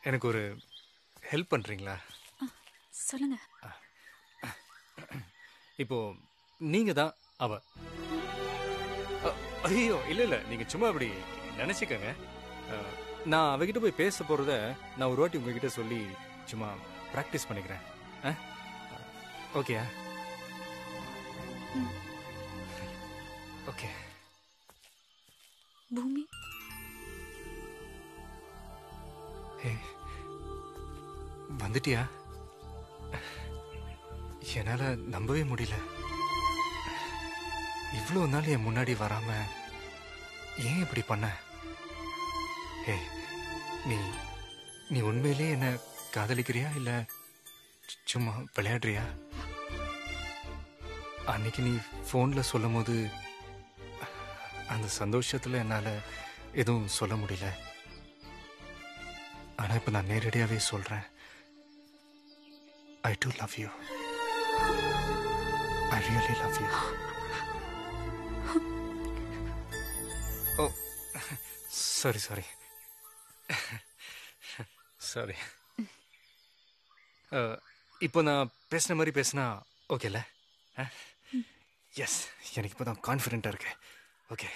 எனக்கு ஒரு ஹெல்ப் பண்ணுறீங்களா? சொல்லுங்க. இப்போ நீங்க தான் அவ. ஐயோ இல்லை இல்லை, நீங்கள் சும்மா அப்படி நினச்சிக்கங்க. நான் அவகிட்ட போய் பேச போகிறத நான் ஒரு வாட்டி உங்ககிட்ட சொல்லி சும்மா ப்ராக்டிஸ் பண்ணிக்கிறேன். Okay okay. பூமி, ஏ வந்துட்டியா? என்னால் நம்பவே முடியல. இவ்வளோ நாள் என் முன்னாடி வராம ஏன் இப்படி பண்ண? ஏ நீ நீ உண்மையிலே என்ன காதலிக்கிறியா இல்ல சும்மா விளையாடுறியா? அன்னைக்கு நீ ஃபோன்ல சொல்லும் போது அந்த சந்தோஷத்துல என்னால எதுவும் சொல்ல முடியல. ஆனா இப்ப நான் நேரடியாவே சொல்றேன். I do love you. I really love you. Oh, sorry. Sorry. இப்போ நான் பேசின மாதிரி பேசினா ஓகேல? எஸ், எனக்கு இப்போ தான் கான்ஃபிடென்ட்டாக இருக்கு. ஓகே.